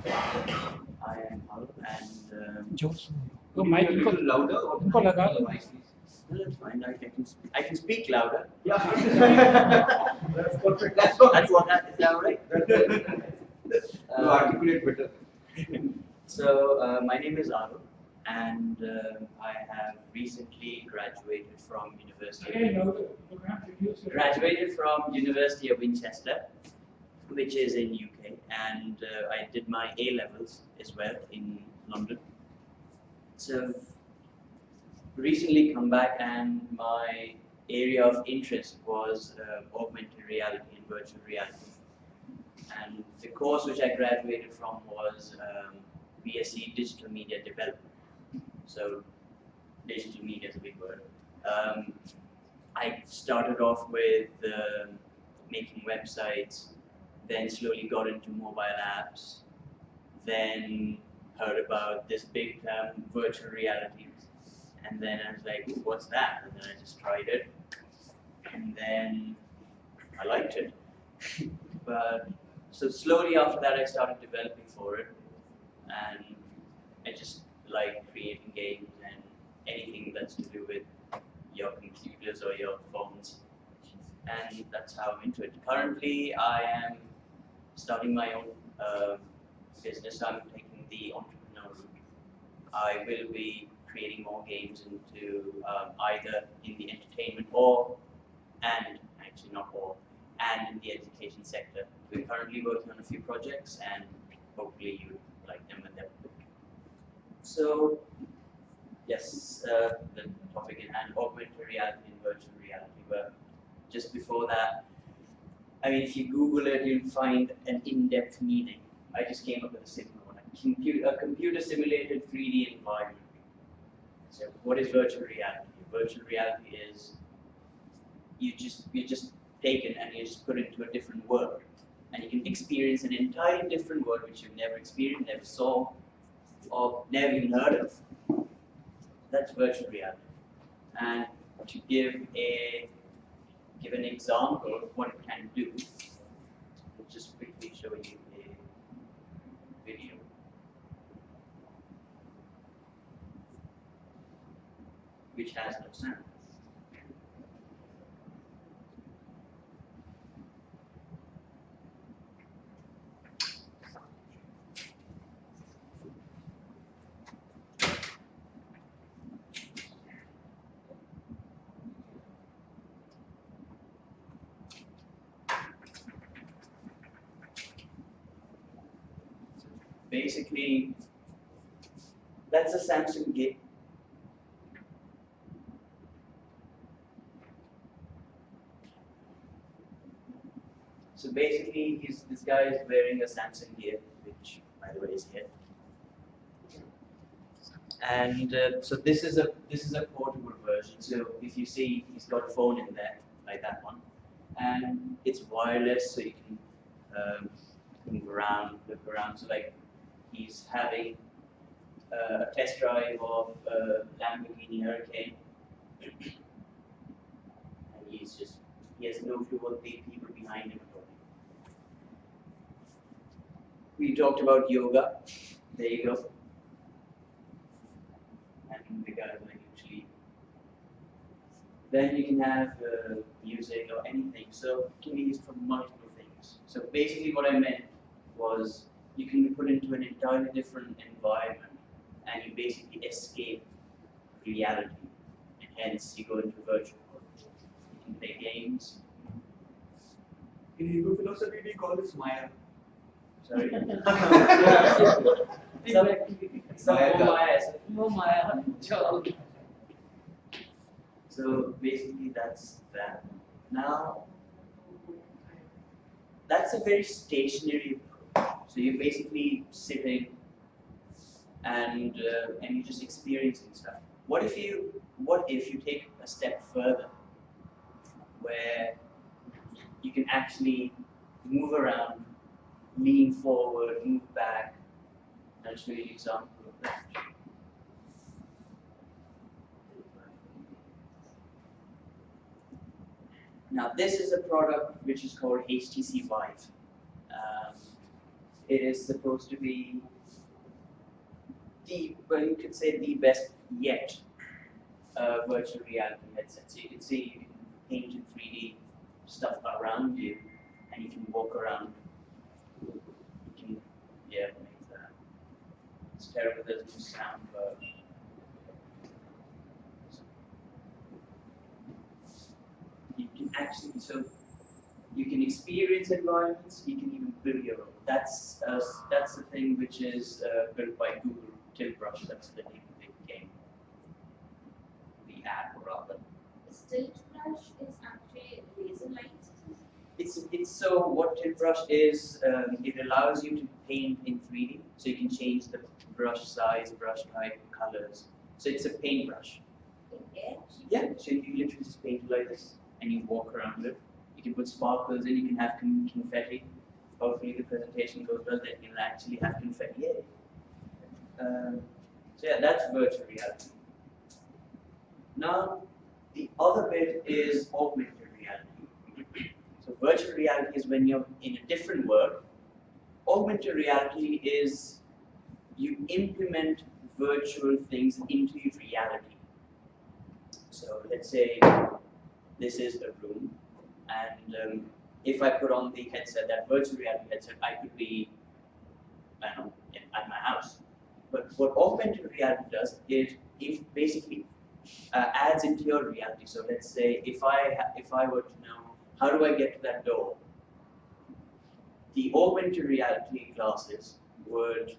I am Aarul and तो mic इनको louder or इनको लगा दो. no, that's fine. I can speak louder. Yeah. That's perfect. That's perfect. That's what that is. That all right? You articulate better. So my name is Aarul, and I have recently graduated from University of Winchester, which is in UK, and I did my A levels as well in London. So recently come back, and my area of interest was augmented reality and virtual reality. And the course which I graduated from was BSc Digital Media Development. So digital media is a big word. I started off with making websites, then slowly got into mobile apps, then heard about this big term, virtual reality, and then I was like, ooh, what's that? And then I just tried it, and then I liked it. But so slowly after that, I started developing for it, and I just like creating games and anything that's to do with your computers or your phones, and that's how I'm into it. Currently, I am starting my own business. I'm taking the entrepreneur route. I will be creating more games into either in the entertainment and actually not all, and in the education sector. We're currently working on a few projects, and hopefully you like them when they're so. Yes, the topic in hand, augmented reality and virtual reality. But just before that, I mean, if you Google it, you'll find an in-depth meaning. I just came up with a simple one: a computer simulated 3D environment. So, what is virtual reality? Virtual reality is you're just taken and you're just put into a different world, and you can experience an entirely different world which you've never experienced, never saw, or never even heard of. That's virtual reality. And to give an example of what it can do, I'll just quickly show you a video. Which has no sound. Basically, that's a Samsung game. So basically, this guy is wearing a Samsung gear, which by the way is here. And so this is a portable version. So if you see, he's got a phone in there, like that one, and it's wireless, so you can move around, look around. So like he's having a test drive of Lamborghini Hurricane, and he has no clue what the people behind him are doing. We talked about yoga. There you go. And the guys like usually. Then you can have music or anything. So it can be used for multiple things. So basically, what I meant was you can be put into an entirely different environment, and you basically escape reality. And hence, you go into virtual world. You can play games. In Hindu philosophy, we call this Maya. Sorry. So basically that's that. Now, that's a very stationary approach. So you're basically sitting and you're just experiencing stuff. What if you take a step further, where you can actually move around, lean forward, move back? I'll show you an example of that. Now this is a product which is called HTC Vive. it is supposed to be well, you could say the best yet virtual reality headset. So you can see, you can paint in 3D stuff around you, and you can walk around. You can, yeah, make that. It's terrible, there's no sound, but you can actually, so you can experience environments, you can even build your own. That's the thing which is built by Google, Tiltbrush, that's the name of the game. The app, rather. Tiltbrush is actually laser lines. It's so what Tiltbrush is, it allows you to paint in 3D, so you can change the brush size, brush type, colors. So it's a paintbrush. Yeah, so you literally just paint it like this, and you walk around it. You can put sparkles in, you can have confetti. Hopefully the presentation goes well, then you'll actually have confetti. Yay. So yeah, that's virtual reality. Now, the other bit is augmented reality. So virtual reality is when you're in a different world. Augmented reality is you implement virtual things into reality. So let's say this is a room, and if I put on the headset, that virtual reality headset, I could be, I don't know, at my house. But what augmented reality does is it basically adds into your reality. So let's say if I were to know how do I get to that door, the augmented reality glasses would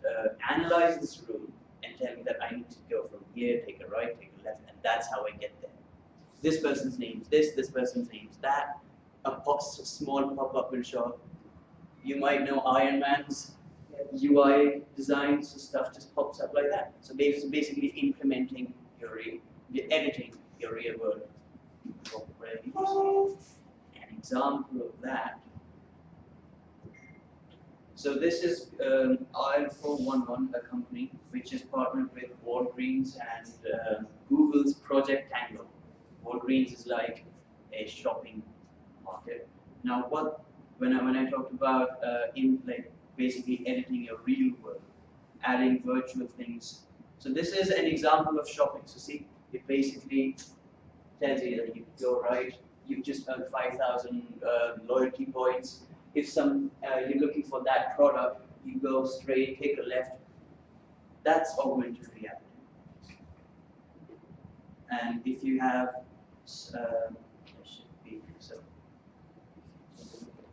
analyze this room and tell me that I need to go from here, take a right, take a left, and that's how I get there. This person's name is this person's name is that. A small pop-up will show up. You might know Iron Man's UI design, so stuff just pops up like that. So basically implementing you're editing your real world. An example of that. So this is Aarul Malaviya, a company which is partnered with Walgreens and Google's Project Tango. Walgreens is like a shopping market. Now, when I talked about basically editing your real world, adding virtual things. So this is an example of shopping. So see, it basically tells you that you go right. You've just earned 5,000 loyalty points. If you're looking for that product, you go straight, take a left. That's augmented reality. And if you have,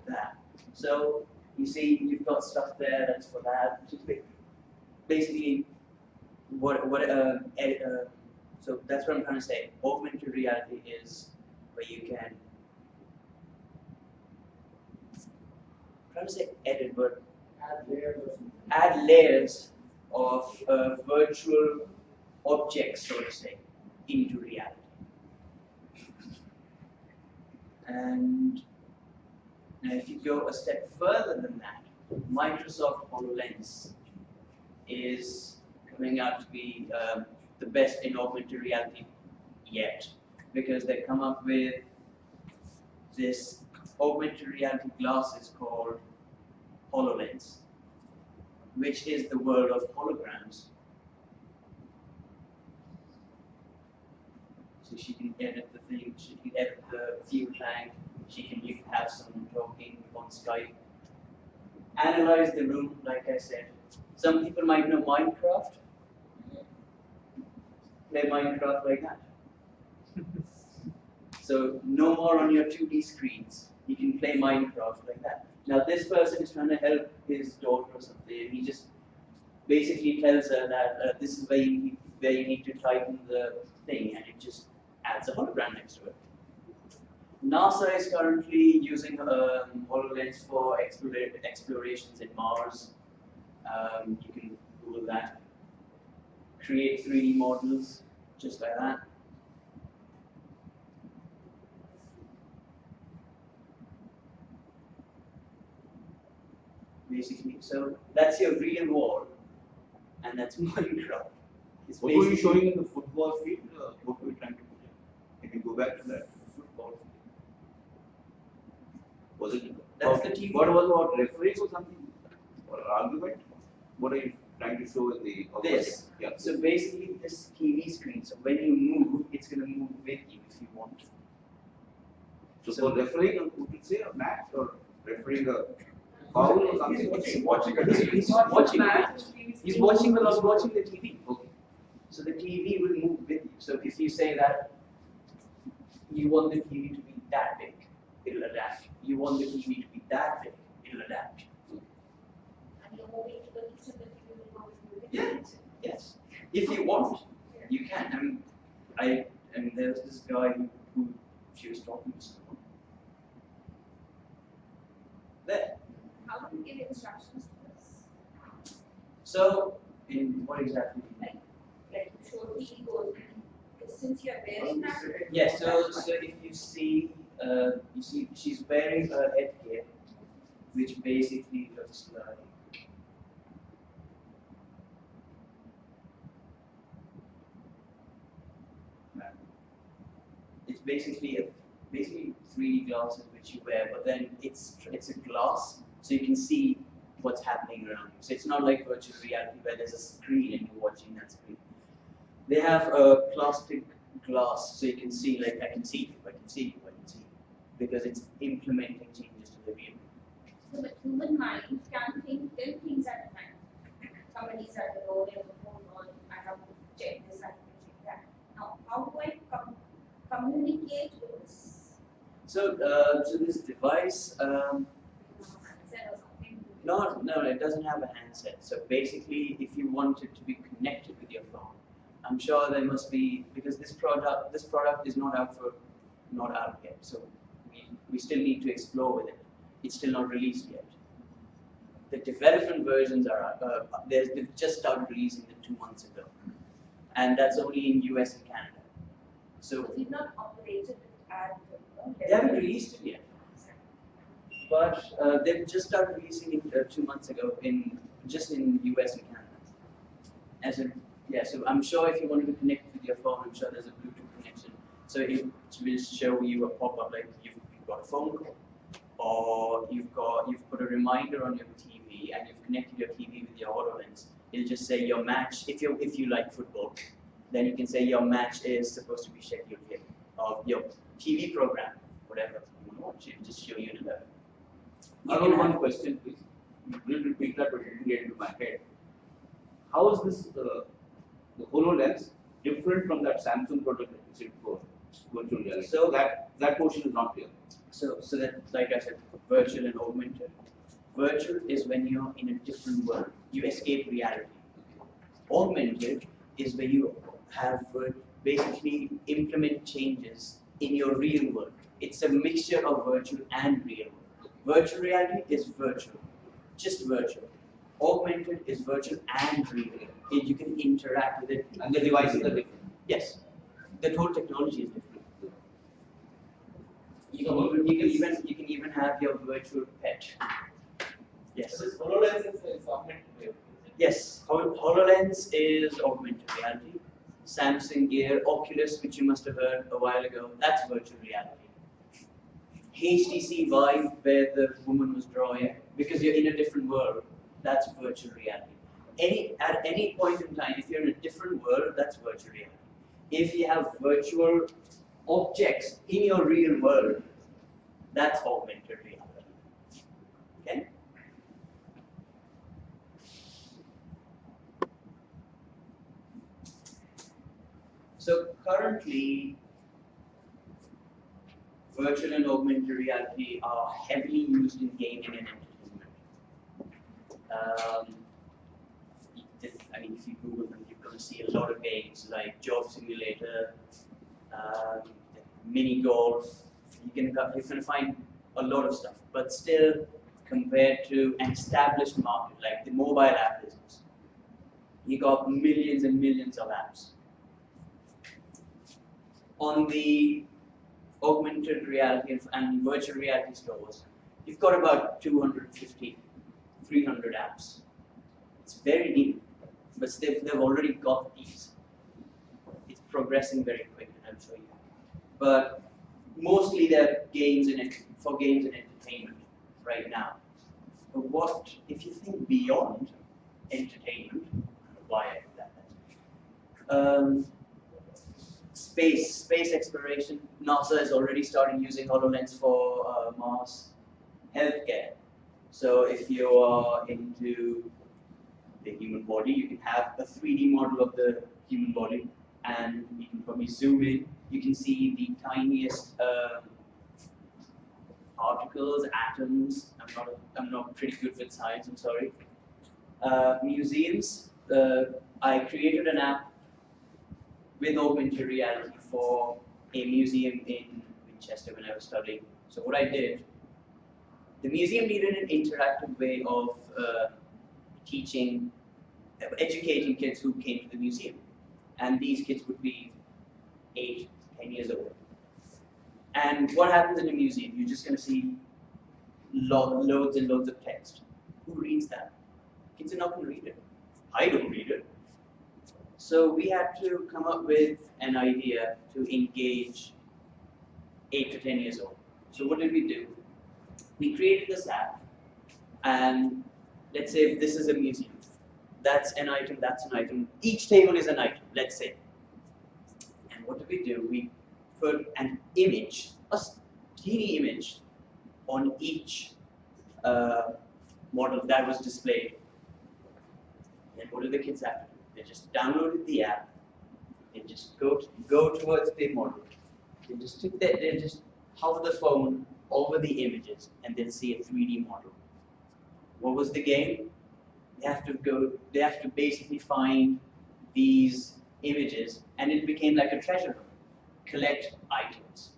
that. So you see, you've got stuff there that's for that. Basically, so that's what I'm trying to say. Augmented reality is where you can. I'm trying to say edit, but add layers of virtual objects, so to say, into reality. And now if you go a step further than that, Microsoft HoloLens is coming out to be the best in augmented reality yet, because they come up with this augmented reality glasses called HoloLens, which is the world of holograms. So she can edit the thing, she can edit the fuel tank, you can have someone talking on Skype. Analyze the room, like I said. Some people might know Minecraft. Play Minecraft like that. So no more on your 2D screens. You can play Minecraft like that. Now this person is trying to help his daughter or something, and he just basically tells her that this is where you need to tighten the thing, and it just adds a hologram next to it. NASA is currently using HoloLens for explorations in Mars. You can Google that. Create 3D models, just like that. Basically, so that's your real world, and that's Minecraft. What were you showing in the football field? What were you trying to put in? Can you go back to that football field? Was it? That's the team. What was about referees or something? or argument? What are you trying to show in the This. Yeah. So basically, this TV screen. So when you move, it's going to move with you if you want to. So referring who could say a match or referring a foul or something? He's watching a He's watching match. He's watching the TV. Okay. So the TV will move with you. So if you say that you want the TV to be that big, it'll adapt. You want the TV to be that big, it'll adapt. And you're moving to the east and the TV will go with you. Yes, yes. If you want, you can. I mean, there's this guy who she was talking to someone. There. How do you give instructions to this? So, in what exactly? Like show TV goes. Because since you're wearing that. Yes. So if you see she's wearing a headgear, which basically looks like. It's basically 3D glasses which you wear, but then it's a glass, so you can see what's happening around you. So it's not like virtual reality where there's a screen and you're watching that screen. They have a plastic glass, so you can see, like, I can see you, because it's implementing changes to the real. So the human mind can think 10 things at a time. Somebody's at the door, there's a phone call, I have to check this, I have to check that. Now, how do I communicate with this? So this device, no, it doesn't have a handset. So basically, if you want it to be connected with your phone, I'm sure there must be, because this product is not out yet. So we still need to explore with it. It's still not released yet. The development versions are out. They've just started releasing them 2 months ago, and that's only in US and Canada. So you've not operated at they haven't released it yet, but they've just started releasing it 2 months ago just in US and Canada. So I'm sure if you wanted to connect with your phone, I'm sure there's a Bluetooth connection. So it will show you a pop-up like you've got a phone call, or you've put a reminder on your TV and you've connected your TV with your HoloLens. It'll just say your match. If you like football, then you can say your match is supposed to be scheduled here, or your TV program, whatever you want to watch. It'll just show you the level. I have one question, please. You will repeat that, but it didn't get into my head. How is this the HoloLens different from that Samsung product that you said before, virtual reality? So that portion is not clear. So that, like I said, virtual and augmented. Virtual is when you're in a different world. You escape reality. Augmented is where you have basically implement changes in your real world. It's a mixture of virtual and real world. Virtual reality is virtual, just virtual. Augmented is virtual and real. You can interact with it. And the devices are different. Yes, the whole technology is different. You can even have your virtual pet. Yes. So this HoloLens is augmented reality. Yes, HoloLens is augmented reality. Samsung Gear, Oculus, which you must have heard a while ago, that's virtual reality. HTC Vive, where the woman was drawing, because you're in a different world, that's virtual reality. At any point in time, if you're in a different world, that's virtual reality. If you have virtual objects in your real world, that's augmented reality. Okay? So currently, virtual and augmented reality are heavily used in gaming and entertainment. If you Google them, you're going to see a lot of games like Job Simulator, mini golf. You're going to find a lot of stuff, but still, compared to an established market like the mobile app business, you got millions and millions of apps. On the augmented reality and virtual reality stores, you've got about 250, 300 apps. It's very new, but they've already got these. It's progressing very quick, I'll show you. But mostly they're for games and entertainment right now. But what, if you think beyond entertainment, why I do that? Space exploration. NASA has already started using HoloLens for Mars healthcare. So if you are into the human body, you can have a 3D model of the human body, and you can probably zoom in. You can see the tiniest particles, atoms. I'm not pretty good with science. I'm sorry. Museums. I created an app with augmented reality for a museum in Winchester when I was studying. So what I did, the museum needed an interactive way of educating kids who came to the museum. And these kids would be 8, 10 years old. And what happens in a museum? You're just going to see loads and loads of text. Who reads that? Kids are not going to read it. I don't read it. So we had to come up with an idea to engage 8 to 10 years old. So what did we do? We created this app, and let's say this is a museum. That's an item, that's an item. Each table is an item, let's say. And what did we do? We put an image, a teeny image, on each model that was displayed. And what did the kids have to do? They just downloaded the app. They just go towards the model. They just hover the phone over the images, and they'll see a 3D model. What was the game? They have to basically find these images, and it became like a treasure hunt. Collect items.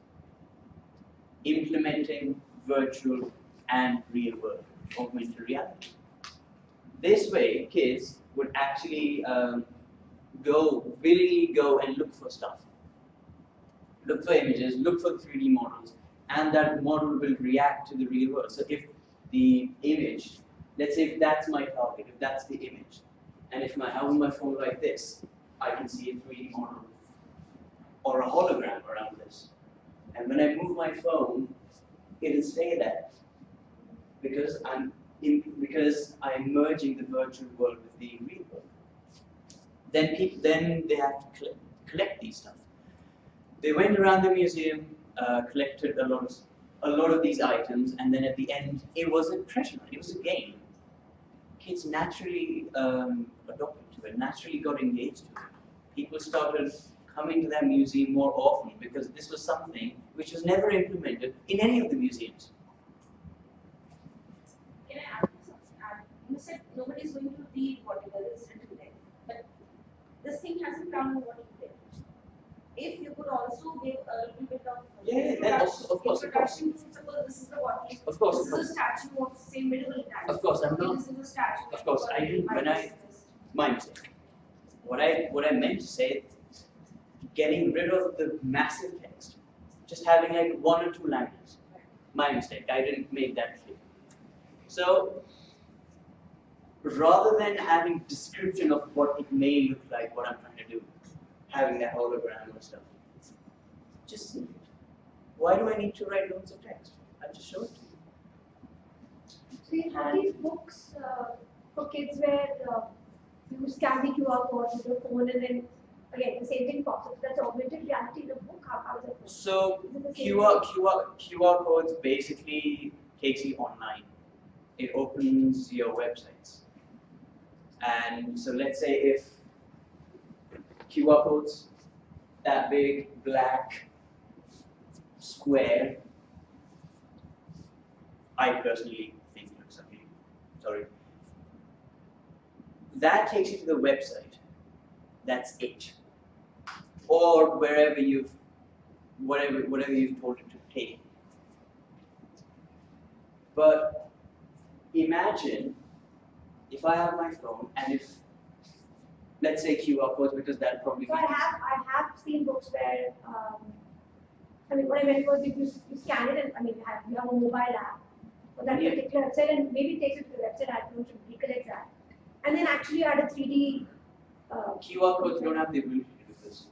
Implementing virtual and real world augmented reality. This way, kids would actually willingly go and look for stuff. Look for images, look for 3D models, and that model will react to the real world. So if the image, let's say if that's my target, if that's the image, and if I have my phone like this, I can see a 3D model or a hologram around this. And when I move my phone, it'll stay there because I'm merging the virtual world with the real world. Then they have to collect these stuff. They went around the museum, collected a lot of these items, and then at the end, it was a treasure hunt. It was a game. Kids naturally adopted to it, naturally got engaged to it. People started coming to that museum more often because this was something which was never implemented in any of the museums. Can I ask you something? You said nobody is going to read whatever is written there, but this thing hasn't come what you did. If you could also give a little bit of introduction to suppose this is the body. Of course. This is a statue of say medieval times. Of course, I'm not. This is a statue. Of course, I didn't. My mistake. What I meant to say, getting rid of the massive text, just having like 1 or 2 liners. My mistake. I didn't make that clear. So, rather than having description of what it may look like, what I'm trying to do, having that hologram or stuff, just see it. Why do I need to write loads of text? I'll just show it to you. So you have these books for kids where you scan the QR code with your phone and then again the same thing pops up. That's augmented reality in the book. How does it work? So QR codes basically takes you online. It opens your websites. And so let's say if QR codes, that big black square, I personally think it looks ugly. Sorry. That takes you to the website. That's it. Or whatever you've told it to take. But imagine if I have my phone and if, let's say QR codes, because that probably. So I have seen books where I mean what I meant was if you scan it and you have a mobile app for that particular website and maybe it takes you to the website. I don't recollect that, and then actually add a 3D. QR codes don't have the ability to do this.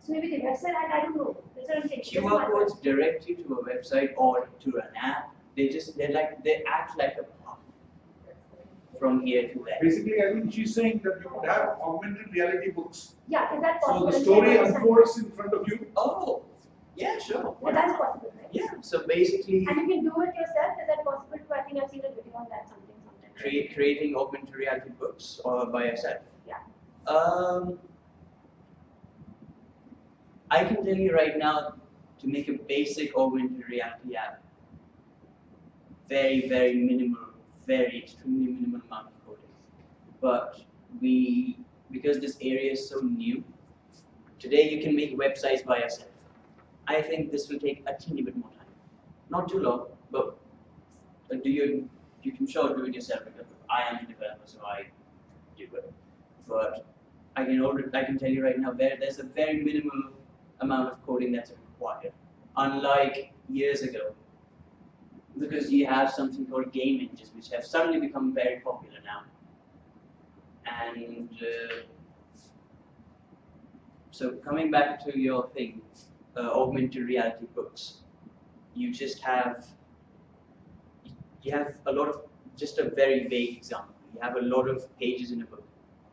So maybe the website I don't know. That's what I'm saying. QR codes direct you to a website or to an app. They act like a from here to there. Basically, I think she's saying that you could have augmented reality books. Yeah, is that So possible? the story unfolds in front of you. Oh, yeah, sure. Yeah, that's possible, right? Yeah, so basically And you can do it yourself. Is that possible too? I think I've seen a video on that sometime. creating augmented reality books or by yourself. Yeah. I can tell you right now, to make a basic augmented reality app, very, very minimal, very extremely minimal amount of coding. But because this area is so new, today you can make websites by yourself. I think this will take a teeny bit more time. Not too long, but you can sure do it yourself because I am a developer, so I do it. But I can tell you right now, there's a very minimal amount of coding that's required. Unlike years ago, because you have something called game engines, which have suddenly become very popular now. And so coming back to your thing, augmented reality books, you have a lot of, just a very vague example. You have a lot of pages in a book.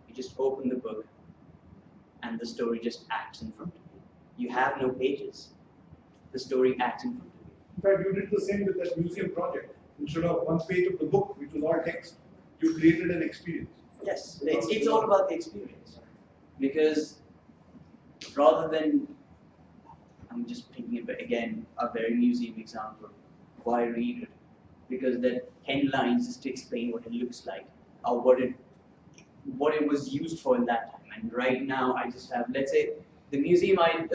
You just open the book and the story just acts in front of you. You have no pages. The story acts in front of you. In fact, you did the same with that museum project. Instead of one page of the book, which was all text, you created an experience. Yes, it's all about the experience. Because rather than, I'm just thinking about, again, a very museum example. Why read it? Because there are 10 lines just to explain what it looks like, or what it was used for in that time. And right now, I just have, let's say, the museum I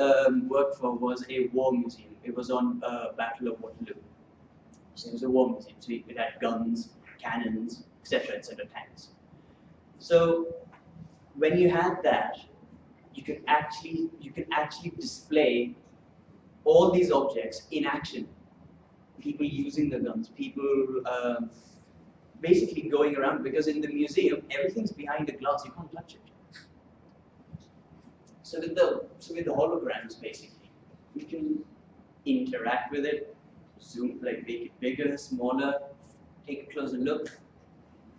worked for was a war museum. It was on Battle of Waterloo. So it was a war museum. So it had guns, cannons, etc., tanks. So when you had that, you can actually display all these objects in action. People using the guns, people basically going around, because in the museum everything's behind the glass, you can't touch it. So with the holograms, basically, you can interact with it, zoom, like make it bigger, smaller, take a closer look,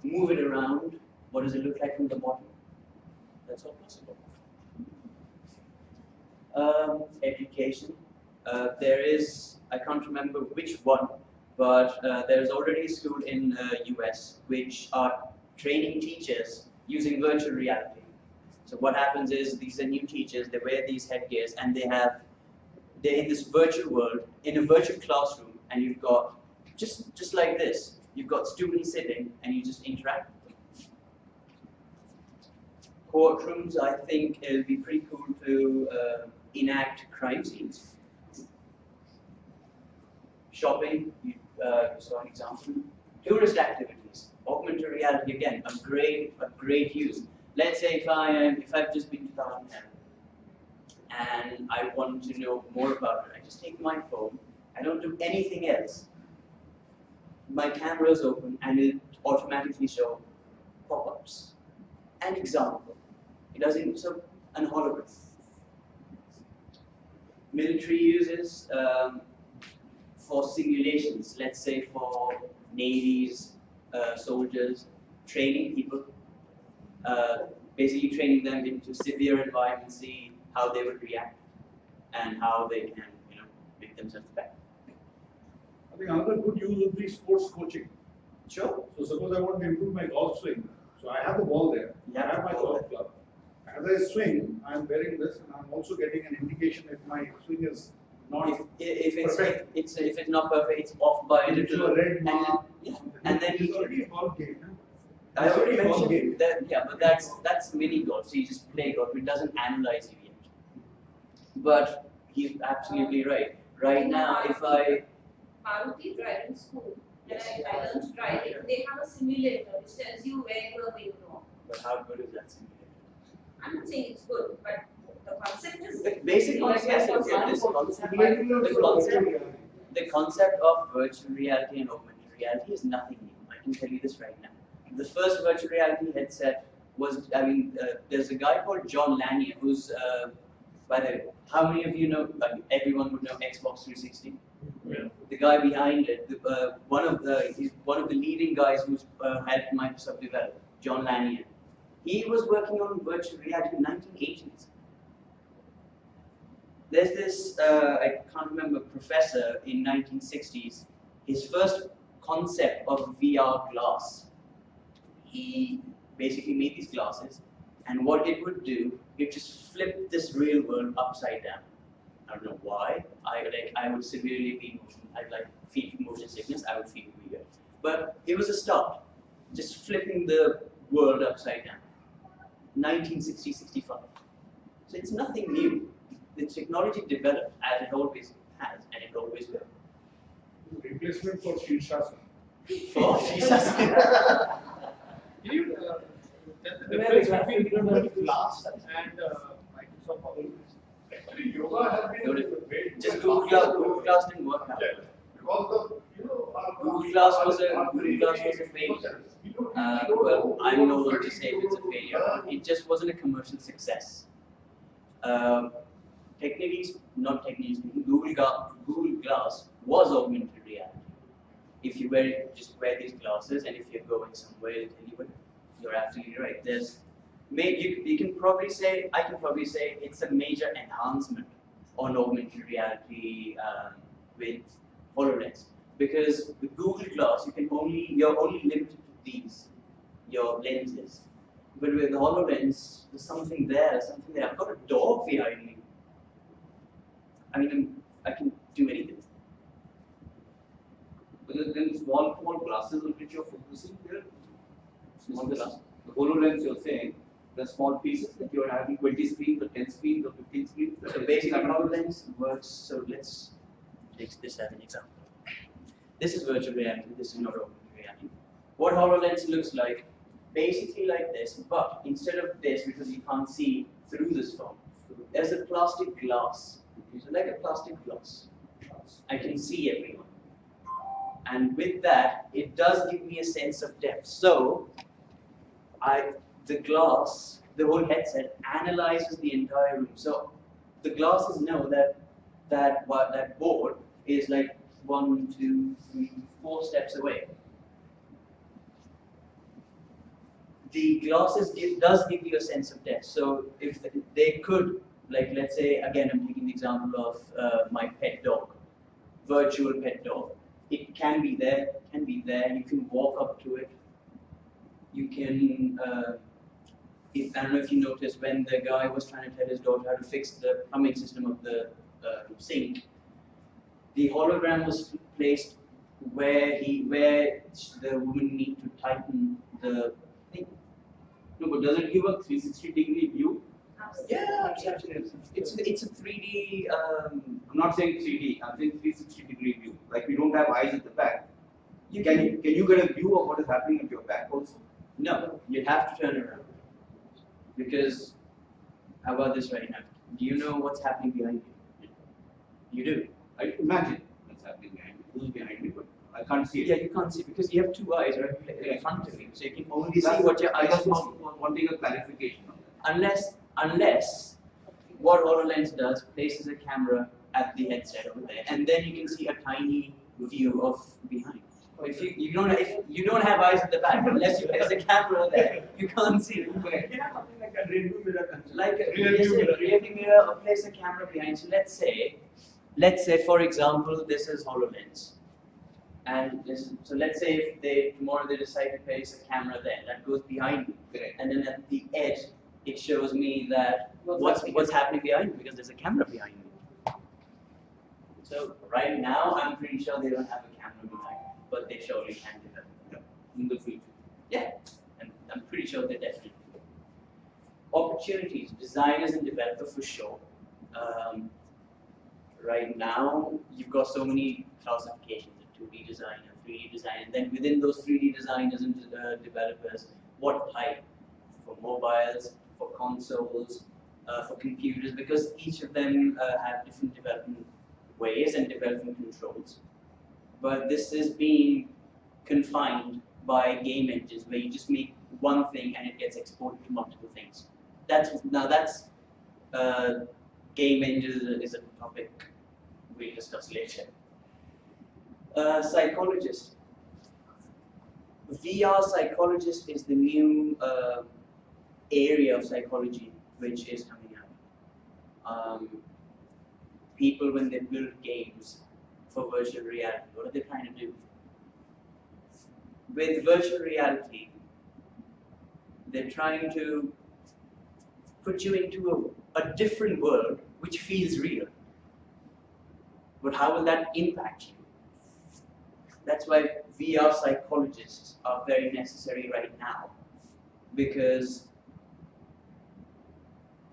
move it around. What does it look like from the bottom? That's all possible. Education. There is, I can't remember which one, but there's already a school in US which are training teachers using virtual reality. So what happens is, these are new teachers, they wear these headgears and they're in this virtual world, in a virtual classroom, and you've got, just like this, you've got students sitting and you just interact with them. Courtrooms, I think it'll be pretty cool to enact crime scenes. Shopping, you saw an example. Tourist activities, augmented reality, again, a great use. Let's say if I've just been to Taj Mahal and I want to know more about it, I just take my phone, I don't do anything else. My camera is open and it automatically show pop-ups. An example. It doesn't, so an hologram. Military uses for simulations, let's say for navies, soldiers, training people, basically training them into severe environments, see how they would react and how they can, make themselves better. I think another good use would be sports coaching. Sure. So suppose I want to improve my golf swing. So I have the ball there. Yeah. I have my golf club. As I swing, I'm wearing this, and I'm also getting an indication if my swing is not if it's perfect. if it's not perfect, it's off by a It's little. a red mark. And then It's already a golf game. Huh? I already It's already a golf mentioned game. that, yeah, but that's mini golf. So you just play golf. It doesn't analyze you yet. But he's absolutely right. Right now, if I Maruti driving school, when Yes. I learned driving, they have a simulator which tells you where you are going wrong. but how good is that simulator? I'm not saying it's good, but the concept is. The basic concept, Like, the concept of virtual reality and augmented reality is nothing new. I can tell you this right now. The first virtual reality headset was, there's a guy called John Lanier who's, by the way, how many of you know, everyone would know Xbox 360? Yeah. the guy behind it, one of the leading guys who's helped Microsoft develop, John Lanyon. He was working on virtual reality in the 1980s. There's this, I can't remember, professor in 1960s, his first concept of VR glass. He basically made these glasses, and what it would do, it just flipped this real world upside down. I don't know why. I would severely be I'd like feel motion sickness. I would feel weird. But it was a start, just flipping the world upside down. 1960-65. So it's nothing new. The technology developed as it always has, and it always will. Replacement for Shirshasana. For Shirshasana. You that's the difference between Google Glass and Microsoft HoloLens. Actually, yoga has been very Just Google Glass didn't work out. Because the Google Glass was a failure. Well, I'm no one to say if it's a failure. It just wasn't a commercial success. Not technically speaking, Google Glass was augmented reality. If you just wear these glasses, and if you're going somewhere, you're absolutely right. You can probably say, I can probably say it's a major enhancement on augmented reality with HoloLens. Because with Google Glass, you're only limited to your lenses. But with HoloLens, there's something there. I've got a dog behind me. I mean, I can do anything. But then small glasses on which you're focusing here. Small glass. The HoloLens you're saying, the small pieces that you're having 20 screens or 10 screens or 15 screens. So basically, HoloLens works. So let's take this as an example. This is virtual reality. This is not augmented reality. What HoloLens looks like, basically like this, but instead of this, because you can't see through this phone, there's a plastic glass. So like a plastic glass. I can see everyone. And with that, it does give me a sense of depth. So, the whole headset analyzes the entire room. So, the glasses know that board is like 1, 2, 3, 4 steps away. The glasses does give you a sense of depth. So, if they could, like let's say, again, I'm taking the example of my pet dog, virtual pet dog. It can be there, you can walk up to it. You can, I don't know if you noticed, when the guy was trying to tell his daughter how to fix the plumbing system of the sink, the hologram was placed where the woman need to tighten the thing. No, but does it give a 360-degree view? Yeah, absolutely. It's a 3D. I'm not saying 3D. I'm saying 360-degree view. Like we don't have eyes at the back. Can you get a view of what is happening at your back also? No, you have to turn around. Because how about this right now? Do you know what's happening behind you? You do. I imagine what's happening behind me. Who's behind me, but I can't see it. Yeah, you can't see because you have 2 eyes right in front of you, so you can only see That's what your eyes I just can see. wanting a clarification on that. Unless what HoloLens does, places a camera at the headset over there, and then you can see a tiny view of behind. If you don't have eyes at the back, unless you place a camera there, you can't see it. You have something like a rear view mirror. Like a rear view mirror, or place a camera behind. So let's say for example, this is HoloLens. And so let's say if tomorrow they decide to place a camera there, that goes behind me. Correct. And then at the edge, it shows me that what's happening behind me because there's a camera behind me. So right now, I'm pretty sure they don't have a camera behind me, but they surely can develop In the future. Yeah, and I'm pretty sure they definitely will. Opportunities, designers and developers for sure. Right now, you've got so many classifications. 2D design and 3D design, and then within those 3D designers and developers, what type? For mobiles, for consoles, for computers, because each of them have different development ways and development controls. But this is being confined by game engines, where you just make one thing and it gets exported to multiple things. That's game engines is a topic we'll discuss later. Psychologist. VR psychologist is the new area of psychology which is coming out. People, when they build games for virtual reality, what are they trying to do? With virtual reality, they're trying to put you into a different world which feels real. But how will that impact you? That's why VR psychologists are very necessary right now. Because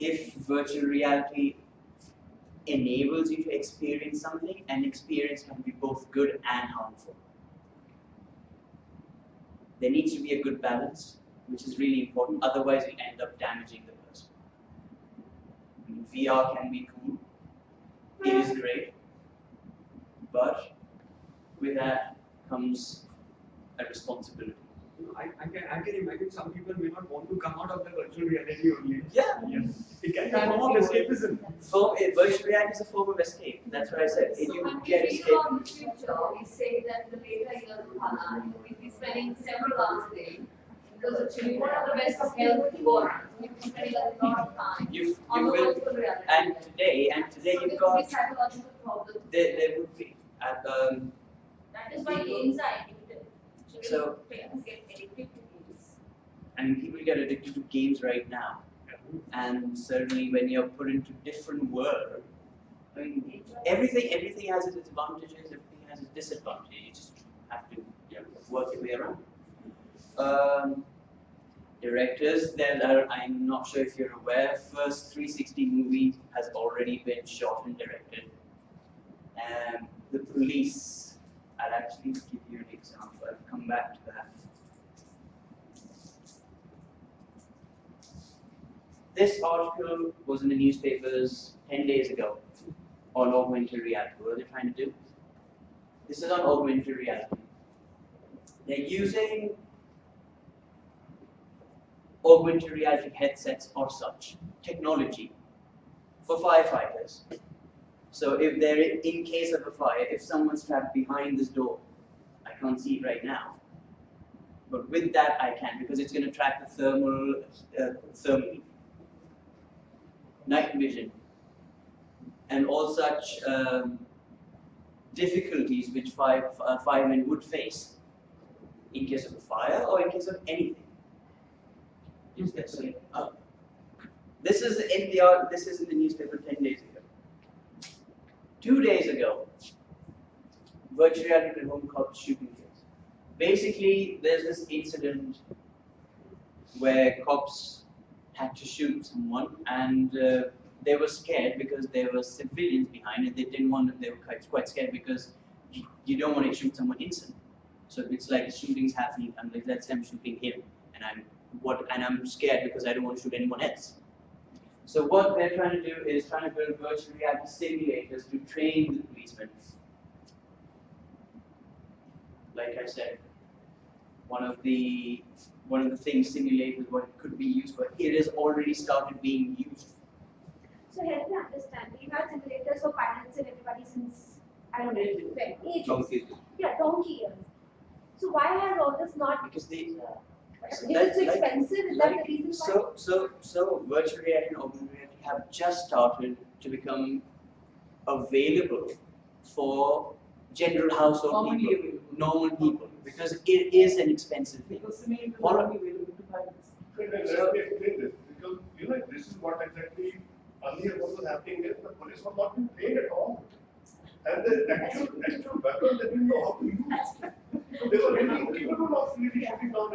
if virtual reality enables you to experience something, and experience can be both good and harmful. There needs to be a good balance, which is really important. Otherwise, we end up damaging the person. I mean, VR can be cool. It is great. But with that comes a responsibility. I can imagine some people may not want to come out of the virtual reality only. Yeah. It can be a form of escapism. Virtual reality is a form of escape. That's what I said. So You when get we escape. read about the future, we say that the later years of our life, we'll be spending several hours a day because actually one of the best of health to go around. We'll be spending a lot of time on the will, virtual reality. and today So you've there will got be psychological problems. there would be. That is why games are addictive. So- Children get addicted to games. I mean, people get addicted to games right now, and certainly when you're put into different world, I mean, everything has its advantages, everything has its disadvantages. You just have to work your way around. Directors, I'm not sure if you're aware, first 360 movie has already been shot and directed. The police, I'll actually give you an example, I'll come back to that. This article was in the newspapers 10 days ago on augmented reality. What are they trying to do? This is on augmented reality. They're using augmented reality headsets or such technology for firefighters. So if they're in case of a fire, if someone's trapped behind this door, I can't see it right now, but with that I can, because it's going to track the thermal night vision and all such difficulties which firemen would face in case of a fire or in case of anything. This is in the newspaper 10 days ago. 2 days ago, virtual reality at home called shooting case. Basically, there's this incident where cops had to shoot someone, and they were scared because there were civilians behind, and they didn't want to. They were quite scared because you don't want to shoot someone innocent. So it's like the shooting's happening, and like, let's say I'm shooting him, and I'm scared because I don't want to shoot anyone else. So what they're trying to do is trying to build virtual reality simulators to train the policemen. Like I said, one of the things simulators what it could be used for, it has already started being used. So help me understand. We've had simulators for pilots and everybody since, I don't know, ages. Donkey. Yeah, donkey years. So why has all this not? Because they Is it so expensive? Is that the reason why? So virtual reality and augmented reality have just started to become available for general household people, normal people, because it is an expensive thing. Let me explain this, because this is what exactly earlier what was happening is the police were not being trained at all. And the actual weapon they didn't know how to use. So they were really capable of really shooting down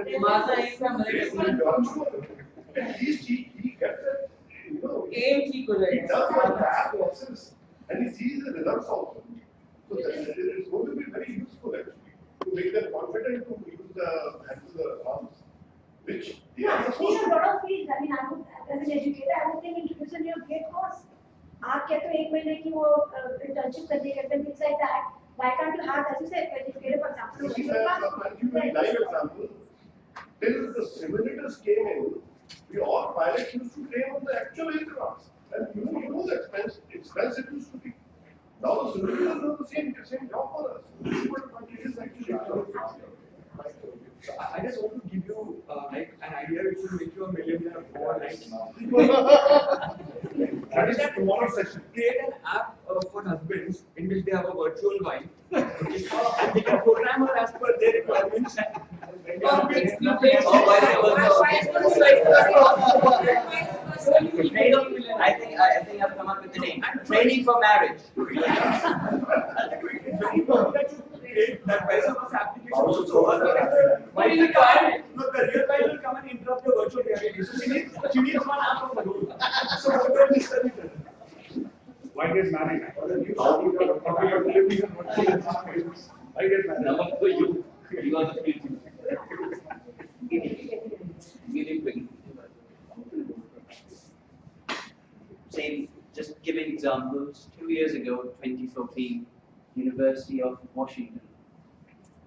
at least he gets it, he does what the app process and he sees the results also. So it's going to be very useful actually to make them confident to use handle the arms, which they are Yeah, supposed in to. a lot of fields, I mean, as an educator, I would think introduction will be a great course. आप क्या तो एक महीने की वो internship करने के लिए things like that. Why can't you have, as you said, educator for example? You see, I'll give you a live example. Till the simulators came in, we all pilots used to train on the actual aircraft. And you know the expense it used to be. Now the solution is the same job for us. But it is actually I just want to give you like an idea which will make you a millionaire overnight. that is tomorrow's session. Create an app for husbands in which they have a virtual wife, okay, and they can program her as per their requirements. I think I've come up with the name. Training for marriage. That vice versa application also. Why is it required? No, the real wife will come and interrupt the virtual reality. So she needs one app of her own. So what do I study then? Why get married? Why get married? Number for you, because of you. Say, just giving examples, 2 years ago, 2014, University of Washington,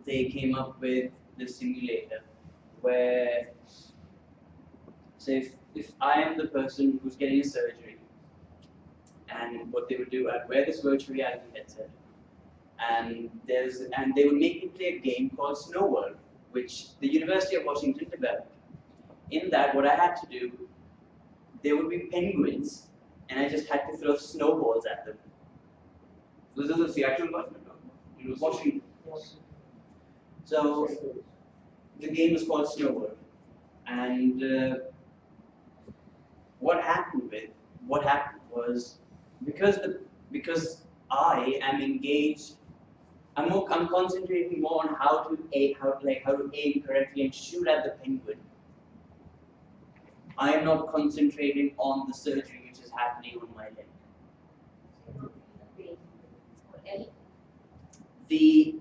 they came up with the simulator where, say, if I am the person who's getting a surgery, and what they would do, I'd wear this virtual reality headset, and they would make me play a game called Snow World, which the University of Washington developed. In that, what I had to do, there would be penguins, and I just had to throw snowballs at them. This is a Seattle one. It was Washington. So the game was called Snow World, and what happened was because I am engaged. I'm concentrating more on how to aim correctly and shoot at the penguin. I am not concentrating on the surgery which is happening on my leg. The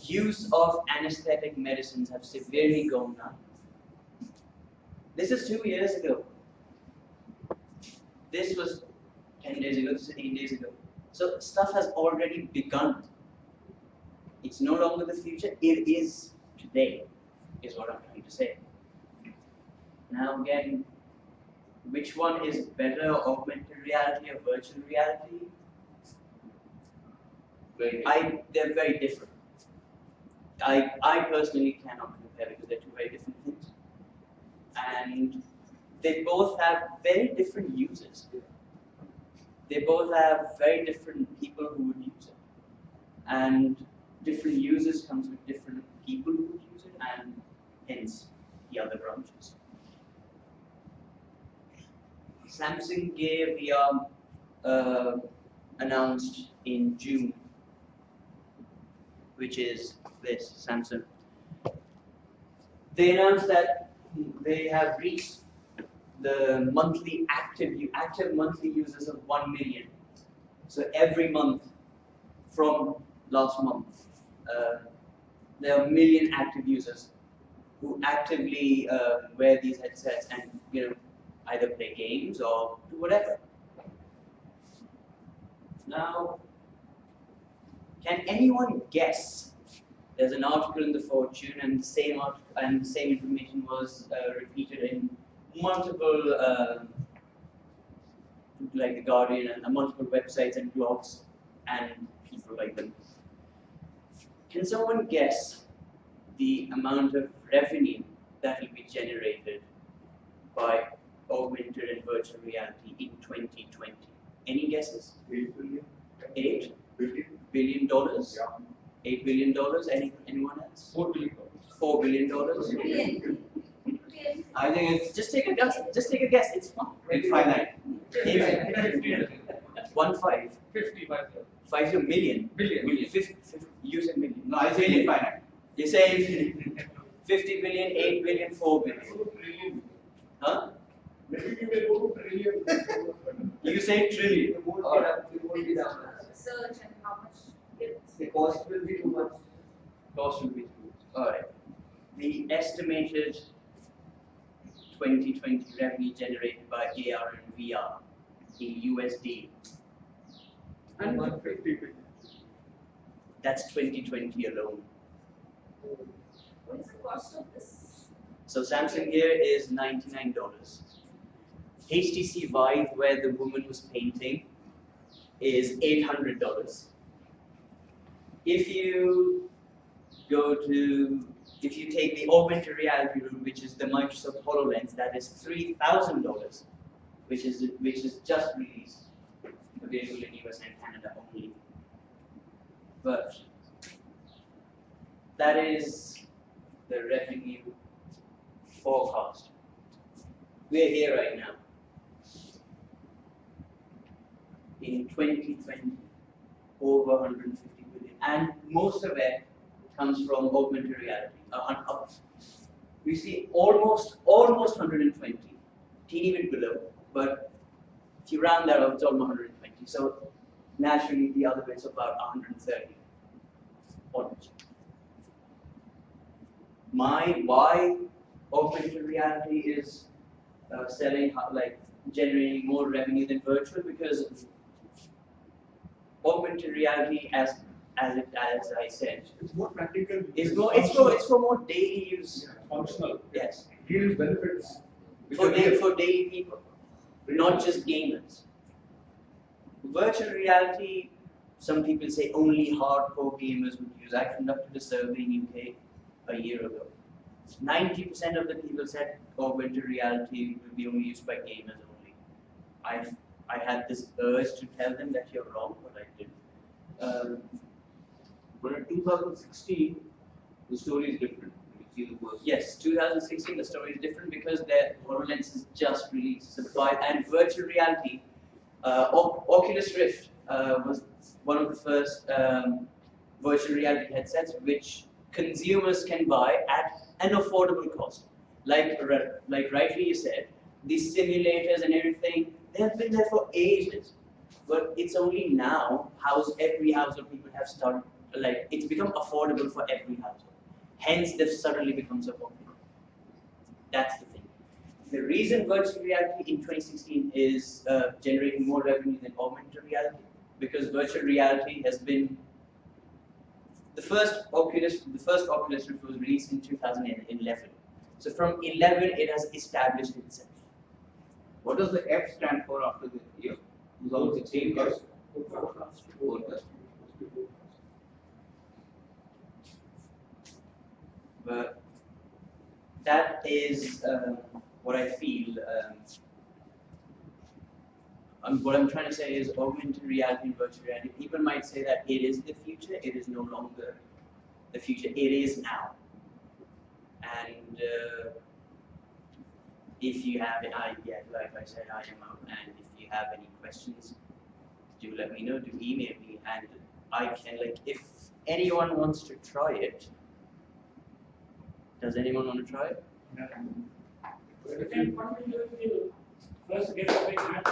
use of anesthetic medicines have severely gone down. This is 2 years ago. This was 10 days ago, this is 8 days ago. So stuff has already begun. It's no longer the future, it is today, is what I'm trying to say. Now again, which one is better, augmented reality or virtual reality? They're very different. I personally cannot compare because they're two very different things. And they both have very different users. They both have very different people who would use it. And different users comes with different people who would use it, and hence the other branches. Samsung Gear VR announced in June, which is this Samsung. They announced that they have reached the monthly active monthly users of 1 million. So every month from last month, there are 1 million active users who actively wear these headsets and either play games or do whatever. Now, can anyone guess? There's an article in the Fortune, and the same information was repeated in multiple, like the Guardian and multiple websites and blogs and people like them. Can someone guess the amount of revenue that will be generated by augmented and virtual reality in 2020? Any guesses? $8 billion? Yeah. $8 billion? Anyone else? $4 billion. $4 billion? I think it's just take a guess. Just take a guess. It's fun. It's finite. 1.5. 50 million. Billion. 50, you said million. No, I say infinite. You say infinite. 50 billion, 8 billion, 4 billion. Huh? Maybe we may go to trillion. You say trillion. Research and how much The cost will be too much. Cost will be too much. Alright. The estimated 2020 revenue generated by AR and VR in USD. And 150 billion. That's 2020 alone. what is the cost of this? So Samsung Gear is $99. HTC Vive, where the woman was painting, is $800. If you take the augmented reality route, which is the Microsoft HoloLens, that is $3,000, which is just released, available in US and Canada only. But that is the revenue forecast. We're here right now. In 2020, over 150 billion, and most of it comes from augmented reality. We see almost 120, teeny bit below, but if you round that up, it's almost 120. So naturally, the other bit's about 130. Almost. Why augmented reality is generating more revenue than virtual, because augmented reality, as I said, It's more practical. It's for more daily use. Yeah, functional. Yes. Gives benefits. For daily people, not just gamers. Virtual reality, some people say only hardcore gamers would use. I conducted a survey in UK a year ago. 90% of the people said augmented reality will be only used by gamers only. I had this urge to tell them that you're wrong, but I didn't. But in 2016, the story is different. You see the worst. Yes, 2016, the story is different because their HoloLens is just released. And virtual reality, Oculus Rift was one of the first virtual reality headsets which consumers can buy at an affordable cost. Like rightly you said, these simulators and everything, they have been there for ages. But it's only now every household people have started, it's become affordable for every household. Hence, they've suddenly become so popular. That's the thing. The reason virtual reality in 2016 is generating more revenue than augmented reality, because virtual reality has been the first Oculus Rift was released in 2011. So from 11, it has established itself. What does the F stand for after the year? 2016 Forecast. Forecast. But that is what I feel. What I'm trying to say is augmented reality and virtual reality. People might say that it is the future. It is no longer the future. It is now. And if you have an idea, like I said, I am out. And if you have any questions, do let me know. Do email me, and I can if anyone wants to try it. Does anyone want to try it? Second, what will you do? First, get a big hand.